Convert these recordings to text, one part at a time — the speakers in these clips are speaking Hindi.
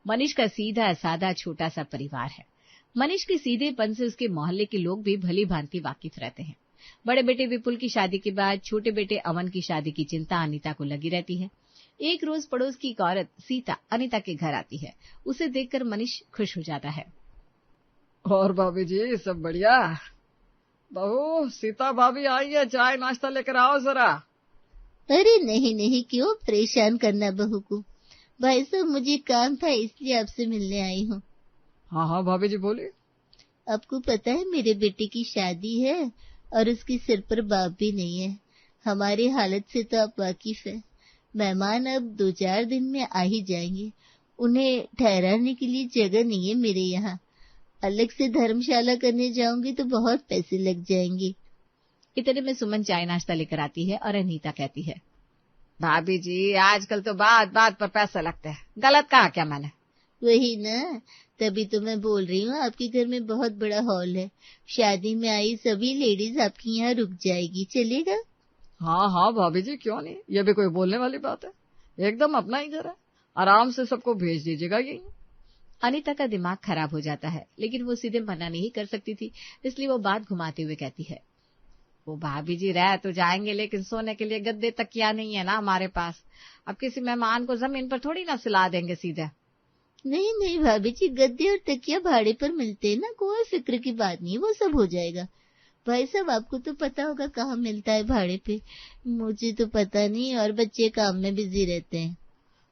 मनीष का सीधा सादा छोटा सा परिवार है। मनीष के सीधेपन से उसके मोहल्ले के लोग भी भली भांति वाकिफ रहते हैं। बड़े बेटे विपुल की शादी के बाद छोटे बेटे अमन की शादी की चिंता अनीता को लगी रहती है। एक रोज पड़ोस की एक औरत सीता अनीता के घर आती है। उसे देखकर मनीष खुश हो जाता है। और भाभी जी सब बढ़िया? बहू सीता भाभी आई है, चाय नाश्ता लेकर आओ जरा। अरे नहीं, क्यों परेशान करना बहू को। भाई साहब मुझे काम था इसलिए आपसे मिलने आई हूँ। हाँ भाभी जी बोलिए। आपको पता है मेरे बेटे की शादी है और उसके सिर पर बाप भी नहीं है। हमारी हालत से तो आप वाकिफ है। मेहमान अब 2-4 दिन में आ ही जाएंगे। उन्हें ठहराने के लिए जगह नहीं है मेरे यहाँ। अलग से धर्मशाला करने जाऊंगी तो बहुत पैसे लग जाएंगे। इतने में सुमन चाय नाश्ता लेकर आती है और अनीता कहती है, भाभी जी आजकल तो बात बात पर पैसा लगता है। गलत कहा क्या मैंने? वही ना, तभी तो मैं बोल रही हूँ आपके घर में बहुत बड़ा हॉल है। शादी में आई सभी लेडीज आपके यहाँ रुक जाएगी, चलेगा? हाँ भाभी जी क्यों नहीं, ये भी कोई बोलने वाली बात है। एकदम अपना ही घर है, आराम से सबको भेज दीजिएगा। यही अनीता का दिमाग खराब हो जाता है, लेकिन वो सीधे मना नहीं कर सकती थी, इसलिए वो बात घुमाते हुए कहती है, वो भाभी जी रह तो जाएंगे लेकिन सोने के लिए गद्दे तकिया नहीं है ना हमारे पास। अब किसी मेहमान को जमीन पर थोड़ी ना सिला देंगे सीधे। नहीं भाभी जी, गद्दे और तकिया भाड़े पर मिलते हैं ना, कोई फिक्र की बात नहीं, वो सब हो जाएगा। भाई साहब आपको तो पता होगा कहाँ मिलता है भाड़े पे। मुझे तो पता नहीं, और बच्चे काम में बिजी रहते हैं।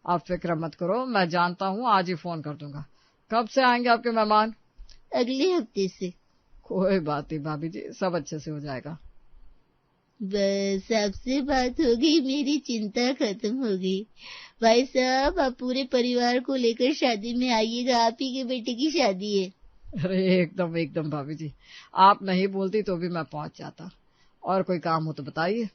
आप फिक्र मत करो, मैं जानता हूँ, आज ही फोन कर दूंगा। कब से आएंगे आपके मेहमान? अगले हफ्ते से। कोई बात नहीं भाभी जी, सब अच्छे से हो जाएगा। बस आपसे बात हो गई, मेरी चिंता खत्म हो गई। भाई साहब आप पूरे परिवार को लेकर शादी में आइएगा, आप ही के बेटे की शादी है। अरे एकदम भाभी जी, आप नहीं बोलती तो भी मैं पहुंच जाता। और कोई काम हो तो बताइए।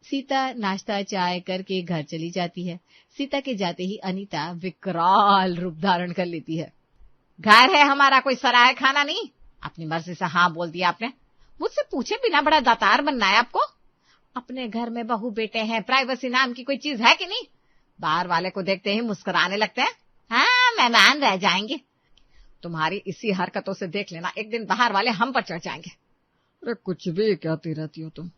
सीता नाश्ता चाय करके घर चली जाती है। सीता के जाते ही अनीता विकराल रूप धारण कर लेती है। घर है हमारा, कोई सराय खाना नहीं। अपनी मर्जी से हाँ बोल दिया आपने। मुझसे पूछे बिना बड़ा दातार बनना है आपको। अपने घर में बहू बेटे हैं, प्राइवेसी नाम की कोई चीज है कि नहीं? बाहर वाले को देखते ही मुस्कुराने लगते हैं। हाँ मेहमान रह जाएंगे। तुम्हारी इसी हरकतों से देख लेना, एक दिन बाहर वाले हम पर चढ़ जाएंगे। अरे कुछ भी कहती रहती हो तुम।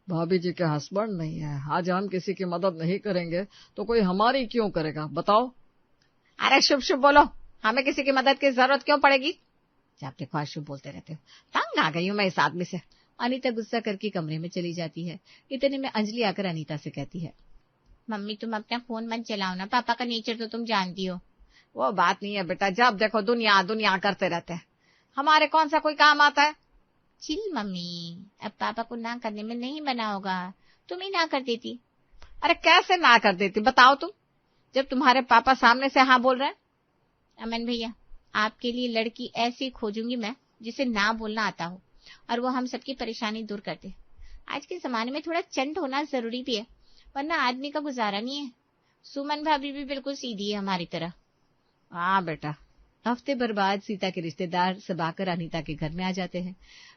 भाभी जी के हस्बैंड नहीं है, आज हम किसी की मदद नहीं करेंगे तो कोई हमारी क्यों करेगा बताओ? अरे शुभ बोलो, हमें किसी की मदद की जरूरत क्यों पड़ेगी? जब देखो शुभ बोलते रहते हो। तंग आ गई हूं मैं इस आदमी से। अनीता गुस्सा करके कमरे में चली जाती है। इतने में अंजलि आकर अनीता से कहती है, मम्मी तुम अपना फोन मत चलाओ ना, पापा का नेचर तो तुम जानती हो। वो बात नहीं है बेटा, जब देखो दुनिया दुनिया करते रहते हैं, हमारे कौन सा कोई काम आता है? चिल मम्मी, अब पापा को ना करने में नहीं बना होगा, तुम ही ना कर देती। अरे कैसे ना कर देती बताओ तुम, जब तुम्हारे पापा सामने से हाँ बोल रहे हैं। अमन भैया आपके लिए लड़की ऐसी खोजूंगी मैं जिसे ना बोलना आता हो और वो हम सबकी परेशानी दूर कर दे। आज के जमाने में थोड़ा चंट होना जरूरी भी है, वरना आदमी का गुजारा नहीं है। सुमन भाभी भी बिल्कुल सीधी है हमारी तरह। हाँ बेटा। हफ्ते भर बाद सीता के रिश्तेदार सब आकर अनीता के घर में आ जाते हैं।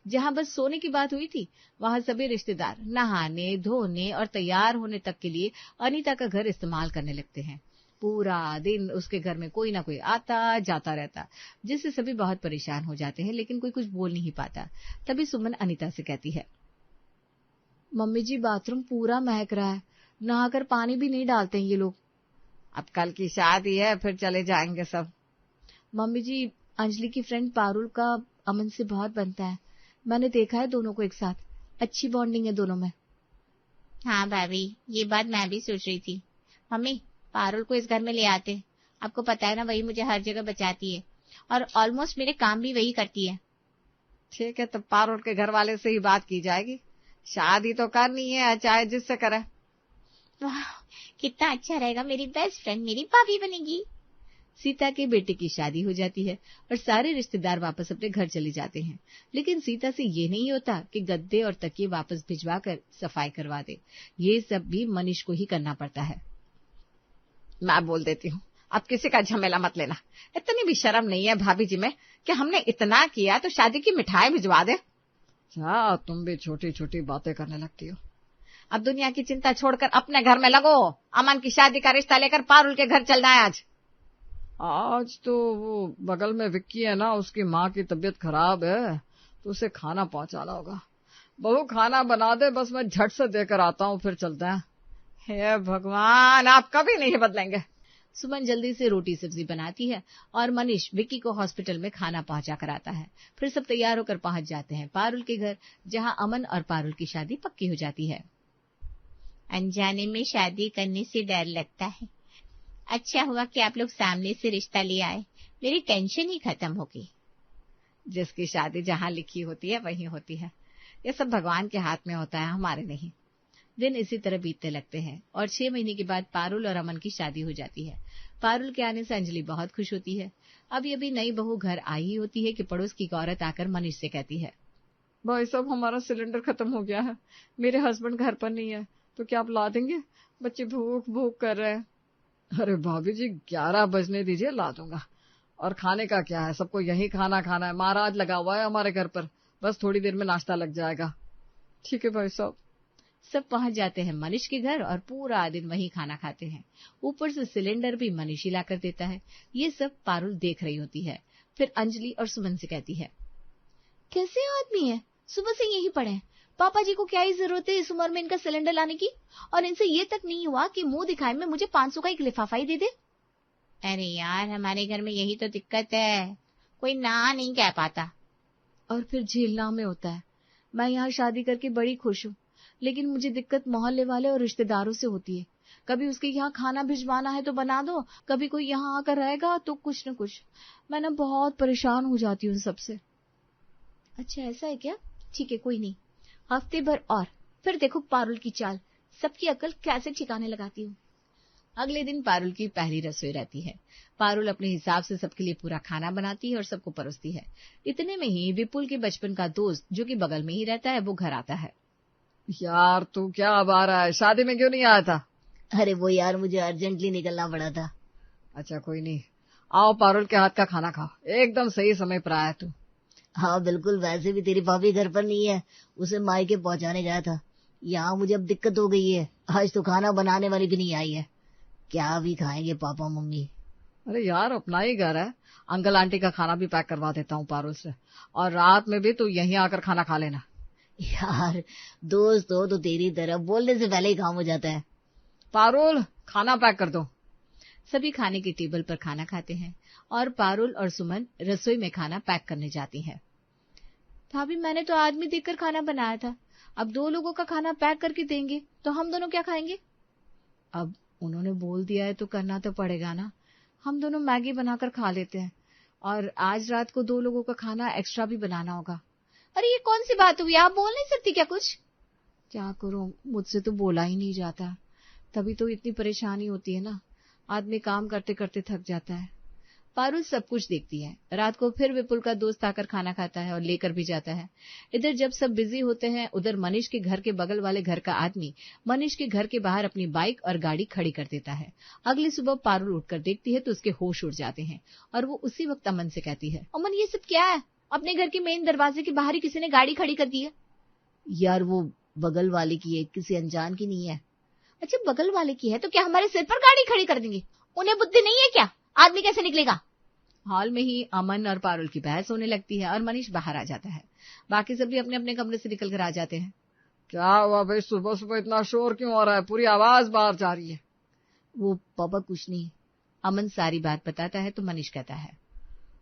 जहां बस सोने की बात हुई थी, वहां सभी रिश्तेदार नहाने धोने और तैयार होने तक के लिए अनीता का घर इस्तेमाल करने लगते हैं। पूरा दिन उसके घर में कोई ना कोई आता जाता रहता, जिससे सभी बहुत परेशान हो जाते हैं, लेकिन कोई कुछ बोल नहीं पाता। तभी सुमन अनीता से कहती है, मम्मी जी बाथरूम पूरा महक रहा है, नहाकर पानी भी नहीं डालते हैं ये लोग। अब कल की शादी है, फिर चले जाएंगे सब। मम्मी जी अंजलि की फ्रेंड पारुल का अमन से बहुत बनता है, मैंने देखा है दोनों को एक साथ, अच्छी बॉन्डिंग है दोनों में। हाँ भाभी ये बात मैं भी सोच रही थी। मम्मी पारुल को इस घर में ले आते, आपको पता है ना वही मुझे हर जगह बचाती है और ऑलमोस्ट मेरे काम भी वही करती है। ठीक है, तो पारुल के घर वाले से ही बात की जाएगी। शादी तो करनी है चाहे जिससे करे। वाह कितना अच्छा रहेगा, मेरी बेस्ट फ्रेंड मेरी भाभी बनेगी। सीता के बेटे की शादी हो जाती है और सारे रिश्तेदार वापस अपने घर चले जाते हैं, लेकिन सीता से ये नहीं होता कि गद्दे और तकिए वापस भिजवा कर सफाई करवा दे। ये सब भी मनीष को ही करना पड़ता है। मैं बोल देती हूँ, अब किसी का झमेला मत लेना। इतनी भी शर्म नहीं है भाभी जी में कि हमने इतना किया तो शादी की मिठाई भिजवा दे। अच्छा तुम भी छोटी छोटी बातें करने लगती हो। अब दुनिया की चिंता छोड़कर अपने घर में लगो। अमन की शादी का रिश्ता लेकर पारुल के घर चलना है आज। आज तो वो बगल में विक्की है ना, उसकी माँ की तबीयत खराब है तो उसे खाना पहुंचाना होगा। बहू खाना बना दे, बस मैं झट से देकर आता हूँ, फिर चलते हैं। हे भगवान, आप कभी नहीं बदलेंगे। सुमन जल्दी से रोटी सब्जी बनाती है और मनीष विक्की को हॉस्पिटल में खाना पहुंचा कर आता है। फिर सब तैयार होकर पहुंच जाते हैं पारुल के घर, जहां अमन और पारुल की शादी पक्की हो जाती है। अनजाने में शादी करने से डर लगता है। अच्छा हुआ कि आप लोग सामने से रिश्ता ले आए, मेरी टेंशन ही खत्म हो गई। जिसकी शादी जहां लिखी होती है वहीं होती है। ये सब भगवान के हाथ में होता है, हमारे नहीं। दिन इसी तरह बीतने लगते हैं और 6 महीने के बाद पारुल और अमन की शादी हो जाती है। पारुल के आने से अंजलि बहुत खुश होती है। अब ये भी नई बहू घर आई ही होती है कि पड़ोस की औरत आकर मनीष से कहती है, भाई साहब, हमारा सिलेंडर खत्म हो गया है, मेरे हस्बैंड घर पर नहीं है, तो क्या आप ला देंगे? बच्चे भूख भूख कर रहे हैं। अरे भाभी जी, 11 बजने दीजिए, ला दूंगा। और खाने का क्या है, सबको यही खाना खाना है, महाराज लगा हुआ है हमारे घर पर, बस थोड़ी देर में नाश्ता लग जाएगा। ठीक है भाई साहब। सब पहुंच जाते हैं मनीष के घर और पूरा दिन वहीं खाना खाते हैं। ऊपर से सिलेंडर भी मनीष ही लाकर देता है। ये सब पारुल देख रही होती है। फिर अंजलि और सुमन से कहती है, कैसे आदमी है, सुबह से यही पड़े हैं, पापा जी को क्या ही जरूरत है इस उम्र में इनका सिलेंडर लाने की, और इनसे ये तक नहीं हुआ कि मुंह दिखाए में मुझे 500 का एक लिफाफा ही दे दे। अरे यार, हमारे घर में यही तो दिक्कत है, कोई ना नहीं कह पाता। और फिर झेलना में होता है। मैं यहाँ शादी करके बड़ी खुश हूँ, लेकिन मुझे दिक्कत मोहल्ले वाले और रिश्तेदारों से होती है। कभी उसके यहाँ खाना भिजवाना है तो बना दो, कभी कोई यहाँ आकर रहेगा तो कुछ न कुछ। मैं ना बहुत परेशान हो जाती हूँ सबसे। अच्छा ऐसा है क्या? ठीक है, कोई नहीं, हफ्ते भर और फिर देखो पारुल की चाल, सबकी अकल कैसे ठिकाने लगाती हूँ। अगले दिन पारुल की पहली रसोई रहती है। पारुल अपने हिसाब से सबके लिए पूरा खाना बनाती है और सबको परोसती है। इतने में ही विपुल के बचपन का दोस्त, जो कि बगल में ही रहता है, वो घर आता है। यार तू क्या अब आ रहा है, शादी में क्यों नहीं आया था? अरे वो यार, मुझे अर्जेंटली निकलना पड़ा था। अच्छा कोई नहीं, आओ पारुल के हाथ का खाना खाओ, एकदम सही समय पर आया तू। हाँ बिल्कुल, वैसे भी तेरी भाभी घर पर नहीं है, उसे मायके पहुंचाने गया था। यहाँ मुझे अब दिक्कत हो गई है, आज तो खाना बनाने वाली भी नहीं आई है, क्या भी खाएंगे पापा मम्मी। अरे यार, अपना ही घर है, अंकल आंटी का खाना भी पैक करवा देता हूँ पारुल से, और रात में भी तू यहीं आकर खाना खा लेना। यार दोस्त हो तो तेरी तरह बोलने से पहले ही काम हो जाता है। पारुल, खाना पैक कर दो। सभी खाने के टेबल पर खाना खाते हैं और पारुल और सुमन रसोई में खाना पैक करने जाती है। भाभी, मैंने तो आदमी देखकर खाना बनाया था, अब 2 लोगों का खाना पैक करके देंगे तो हम दोनों क्या खाएंगे? अब उन्होंने बोल दिया है तो करना तो पड़ेगा ना। हम दोनों मैगी बनाकर खा लेते हैं और आज रात को 2 लोगों का खाना एक्स्ट्रा भी बनाना होगा। अरे ये कौन सी बात हुई, आप बोल नहीं सकती क्या कुछ? क्या करूं, मुझसे तो बोला ही नहीं जाता, तभी तो इतनी परेशानी होती है ना, आदमी काम करते करते थक जाता है। पारुल सब कुछ देखती है। रात को फिर विपुल का दोस्त आकर खाना खाता है और लेकर भी जाता है। इधर जब सब बिजी होते हैं, उधर मनीष के घर के बगल वाले घर का आदमी मनीष के घर के बाहर अपनी बाइक और गाड़ी खड़ी कर देता है। अगली सुबह पारुल उठकर देखती है तो उसके होश उड़ जाते हैं और वो उसी वक्त अमन से कहती है, अमन ये सब क्या है, अपने घर के मेन दरवाजे के बाहर ही किसी ने गाड़ी खड़ी कर दी है। यार वो बगल वाले की है, किसी अनजान की नहीं है। अच्छा बगल वाले की है तो क्या हमारे सिर पर गाड़ी खड़ी कर देंगे? उन्हें बुद्धि नहीं है क्या? आदमी कैसे निकलेगा? हॉल में ही अमन और पारुल की बहस होने लगती है और मनीष बाहर आ जाता है। बाकी सभी अपने अपने कमरे से निकल कर आ जाते हैं। क्या हुआ भाई, सुबह सुबह इतना शोर क्यों हो रहा है, पूरी आवाज बाहर जा रही है। वो पापा कुछ नहीं। अमन सारी बात बताता है तो मनीष कहता है,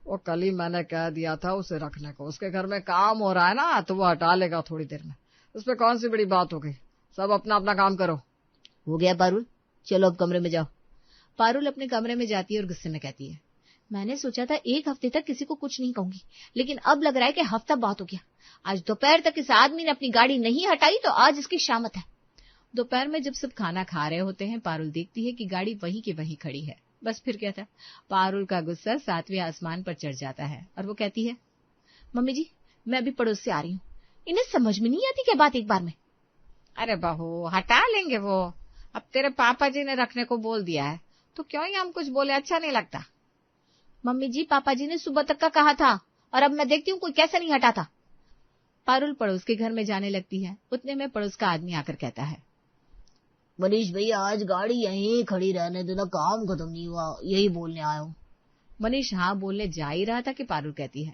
वो कल ही मैंने कह दिया था उसे रखने को, उसके घर में काम हो रहा है ना, तो वो हटा लेगा थोड़ी देर में, उसमें कौन सी बड़ी बात हो गई। सब अपना अपना काम करो। हो गया पारुल, चलो अब कमरे में जाओ। पारुल अपने कमरे में जाती है और गुस्से में कहती है, मैंने सोचा था 1 हफ्ते तक किसी को कुछ नहीं कहूंगी, लेकिन अब लग रहा है कि हफ्ता बहुत हो गया। आज दोपहर तक इस आदमी ने अपनी गाड़ी नहीं हटाई तो आज इसकी शामत है। दोपहर में जब सब खाना खा रहे होते हैं, पारुल देखती है कि गाड़ी वहीं की वहीं खड़ी है। बस फिर क्या था, पारुल का गुस्सा 7वें आसमान पर चढ़ जाता है और वो कहती है, मम्मी जी मैं अभी पड़ोस से आ रही हूँ, इन्हें समझ में नहीं आती क्या बात एक बार में। अरे बहू हटा लेंगे वो, अब तेरे पापा जी ने रखने को बोल दिया है तो क्यों ही हम कुछ बोले, अच्छा नहीं लगता। मम्मी जी पापा जी ने सुबह तक का कहा था और अब मैं देखती हूँ कोई कैसे नहीं हटाता। पारुल पड़ोस के घर में जाने लगती है। उतने में पड़ोस का आदमी आकर कहता है, मनीष भैया आज गाड़ी यहीं खड़ी रहने देना, काम खत्म नहीं हुआ, यही बोलने आया हूँ। मनीष हाँ बोलने जा ही रहा था कि पारुल कहती है,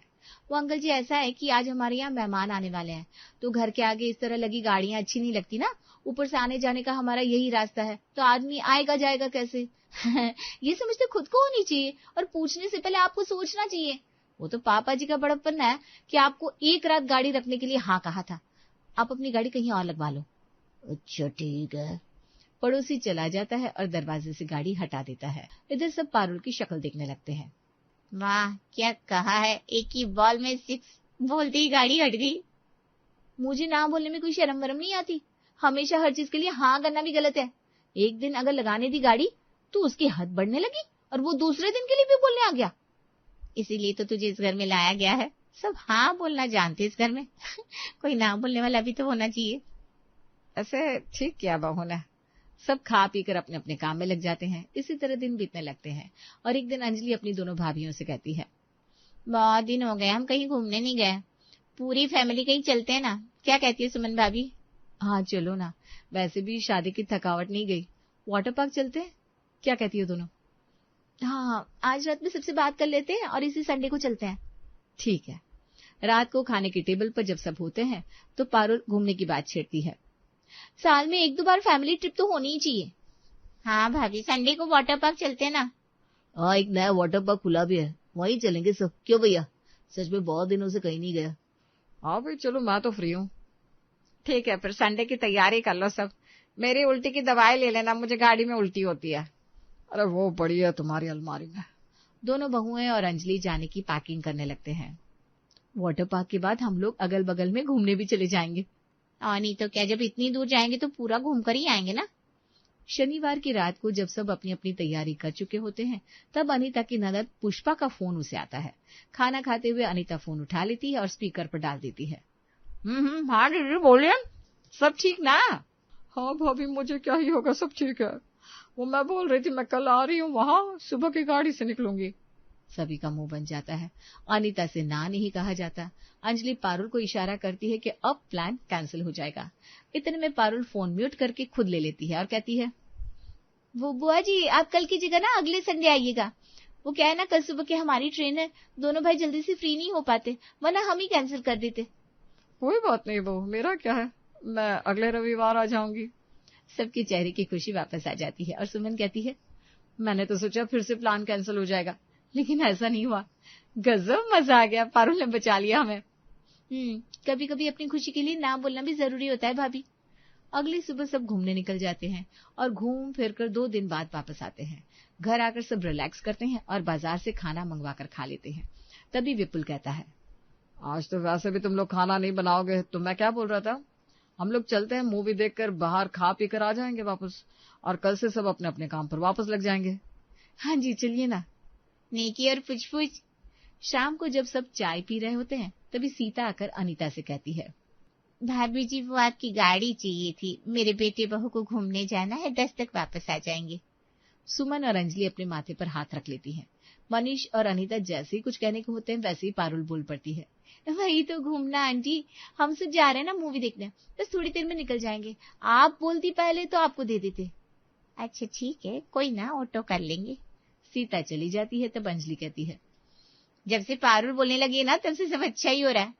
वो अंकल जी ऐसा है कि आज हमारे यहाँ मेहमान आने वाले हैं, तो घर के आगे इस तरह लगी गाड़ियां अच्छी नहीं लगती ना, ऊपर से आने जाने का हमारा यही रास्ता है, तो आदमी आएगा जाएगा कैसे? ये समझते खुद को होनी चाहिए और पूछने से पहले आपको सोचना चाहिए। वो तो पापा जी का बड़प्पन है कि आपको एक रात गाड़ी रखने के लिए हाँ कहा था, आप अपनी गाड़ी कहीं और लगवा लो। अच्छा ठीक है। पड़ोसी चला जाता है और दरवाजे से गाड़ी हटा देता है। इधर सब पारुल की शक्ल देखने लगते हैं। वाह क्या कहा है, एक ही बॉल में 6 बोलते ही गाड़ी हट गई। मुझे ना बोलने में कोई शर्म वरम नहीं आती, हमेशा हर चीज के लिए हाँ करना भी गलत है। एक दिन अगर लगाने दी गाड़ी तो उसकी हद बढ़ने लगी और वो दूसरे दिन के लिए भी बोलने आ गया। इसीलिए तो तुझे इस घर में लाया गया है, सब हाँ बोलना जानते इस घर में। कोई ना बोलने वाला भी तो होना चाहिए। ऐसे ठीक किया बहू ने। सब खा पी कर अपने अपने काम में लग जाते हैं। इसी तरह दिन बीतने लगते हैं और एक दिन अंजलि अपनी दोनों भाभियों से कहती है, बहुत दिन हो गए हम कहीं घूमने नहीं गए, पूरी फैमिली कहीं चलते हैं ना, क्या कहती है सुमन भाभी? हाँ चलो ना, वैसे भी शादी की थकावट नहीं गई, वाटर पार्क चलते हैं, क्या कहती हो दोनों? हाँ आज रात में सबसे बात कर लेते हैं और इसी संडे को चलते हैं। ठीक है। रात को खाने की टेबल पर जब सब होते हैं तो पारुल घूमने की बात छेड़ती है। साल में 1-2 बार फैमिली ट्रिप तो होनी ही चाहिए। हाँ भाभी संडे को वाटर पार्क चलते हैं ना। हाँ एक नया वाटर पार्क खुला भी है, वहीं चलेंगे सब। क्यों भैया, सच में बहुत दिनों से कहीं नहीं गया। हाँ भाई चलो, मैं तो फ्री हूँ। ठीक है फिर संडे की तैयारी कर लो सब। मेरी उल्टी की दवाई ले लेना, मुझे गाड़ी में उल्टी होती है। अरे वो पड़ी है तुम्हारी अलमारी में। दोनों बहुएं और अंजलि जाने की पैकिंग करने लगते हैं। वाटर पार्क के बाद हम लोग अगल बगल में घूमने भी चले जाएंगे। और नहीं तो क्या, जब इतनी दूर जाएंगे तो पूरा घूम कर ही आएंगे ना। शनिवार की रात को जब सब अपनी अपनी तैयारी कर चुके होते हैं तब अनीता की ननद पुष्पा का फोन उसे आता है। खाना खाते हुए अनीता फोन उठा लेती है और स्पीकर पर डाल देती है। हाँ दीदी बोलिए, सब ठीक ना? हाँ भाभी मुझे क्या ही होगा, सब ठीक है। वो मैं बोल रही थी मैं कल आ रही हूँ, वहां सुबह की गाड़ी से निकलूंगी। सभी का मुंह बन जाता है। अनीता से ना नहीं कहा जाता। अंजलि पारुल को इशारा करती है कि अब प्लान कैंसिल हो जाएगा। इतने में पारुल फोन म्यूट करके खुद ले लेती है और कहती है, वो बुआ जी आप कल की जगह ना अगले संडे आइएगा। वो क्या है ना, कल सुबह की हमारी ट्रेन है, दोनों भाई जल्दी से फ्री नहीं हो पाते, वरना हम ही कैंसिल कर देते। कोई बात नहीं बहू, मेरा क्या है, मैं अगले रविवार आ जाऊंगी। सबके चेहरे की खुशी वापस आ जाती है और सुमन कहती है, मैंने तो सोचा फिर से प्लान कैंसिल हो जाएगा, लेकिन ऐसा नहीं हुआ। गजब मजा आ गया, पारुल ने बचा लिया हमें। कभी कभी अपनी खुशी के लिए ना बोलना भी जरूरी होता है भाभी। अगली सुबह सब घूमने निकल जाते हैं और घूम फिर कर 2 दिन बाद वापस आते हैं। घर आकर सब रिलैक्स करते हैं और बाजार से खाना मंगवा कर खा लेते हैं। तभी विपुल कहता है, आज तो वैसे भी तुम लोग खाना नहीं बनाओगे, तो मैं क्या बोल रहा था, हम लोग चलते हैं मूवी देखकर बाहर खा पी कर आ जाएंगे वापस, और कल से सब अपने अपने काम पर वापस लग जाएंगे। हाँ जी चलिए ना। नेकी और पुछ। शाम को जब सब चाय पी रहे होते हैं तभी सीता आकर अनीता से कहती है, भाभी जी वो आपकी गाड़ी चाहिए थी, मेरे बेटे बहू को घूमने जाना है, 10 तक वापस आ जाएंगे। सुमन और अंजलि अपने माथे पर हाथ रख लेती हैं। मनीष और अनीता जैसे ही कुछ कहने को होते हैं वैसे ही पारुल बोल पड़ती है, वही तो घूमना आंटी, हम सब जा रहे हैं ना मूवी देखने, बस थोड़ी देर में निकल जाएंगे, आप बोलती पहले तो आपको दे देते। अच्छा ठीक है, कोई ना, ऑटो कर लेंगे। सीता चली जाती है तब अंजलि कहती है, जब से पारुल बोलने लगी ना तब से सब अच्छा ही हो रहा है।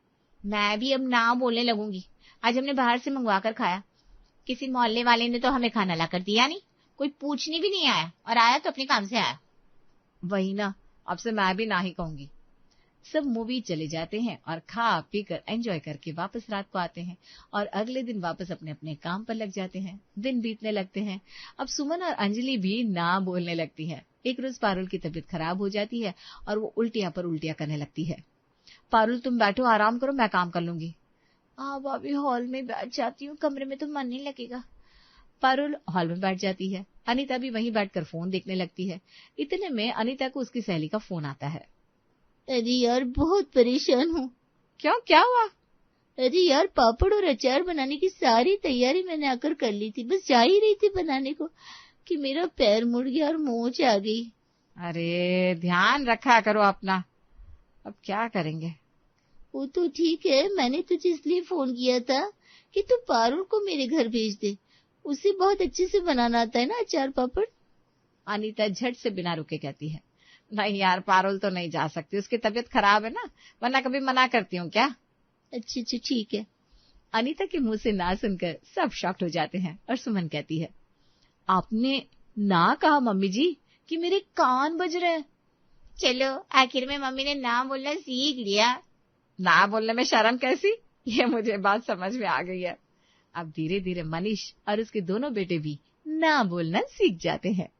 मैं भी अब ना बोलने लगूंगी। आज हमने बाहर से मंगवा कर खाया, किसी मोहल्ले वाले ने तो हमें खाना ला कर दिया नहीं, कोई पूछने भी नहीं आया, और आया तो अपने काम से आया। वही ना, अब से मैं भी ना ही कहूंगी। सब मूवी चले जाते हैं और खा पी कर एंजॉय करके वापस रात को आते हैं और अगले दिन वापस अपने अपने काम पर लग जाते हैं। दिन बीतने लगते हैं। अब सुमन और अंजलि भी ना बोलने लगती हैं। एक रोज पारुल की तबीयत खराब हो जाती है और वो उल्टियां पर उल्टियां करने लगती है। पारुल तुम बैठो, आराम करो, मैं काम कर लूंगी। हाँ भाभी हॉल में बैठ जाती हूँ, कमरे में तो मन नहीं लगेगा। पारुल हॉल में बैठ जाती है। अनीता भी वहीं बैठकर फोन देखने लगती है। इतने में अनीता को उसकी सहेली का फोन आता है। अरे यार बहुत परेशान हूँ। क्यों, क्या हुआ? अरे यार पापड़ और अचार बनाने की सारी तैयारी मैंने आकर कर ली थी, बस जा ही रही थी बनाने को कि मेरा पैर मुड़ गया और मोच आ गई। अरे ध्यान रखा करो अपना, अब क्या करेंगे। वो तो ठीक है, मैंने तुझे इसलिए फोन किया था कि तू पारुल को मेरे घर भेज दे, उसे बहुत अच्छे से बनाना आता है ना अचार पापड़। अनीता झट से बिना रुके कहती है। नहीं यार, पारुल तो नहीं जा सकती, उसकी तबीयत खराब है ना, वरना कभी मना करती हूँ क्या। अच्छा अच्छा ठीक है। अनीता के मुंह से ना सुनकर सब शॉक्ड हो जाते हैं और सुमन कहती है, आपने ना कहा मम्मी जी कि मेरे कान बज रहे हैं। चलो आखिर में मम्मी ने ना बोलना सीख लिया। ना बोलने में शर्म कैसी, ये मुझे बात समझ में आ गई है। अब धीरे धीरे मनीष और उसके दोनों बेटे भी ना बोलना सीख जाते हैं।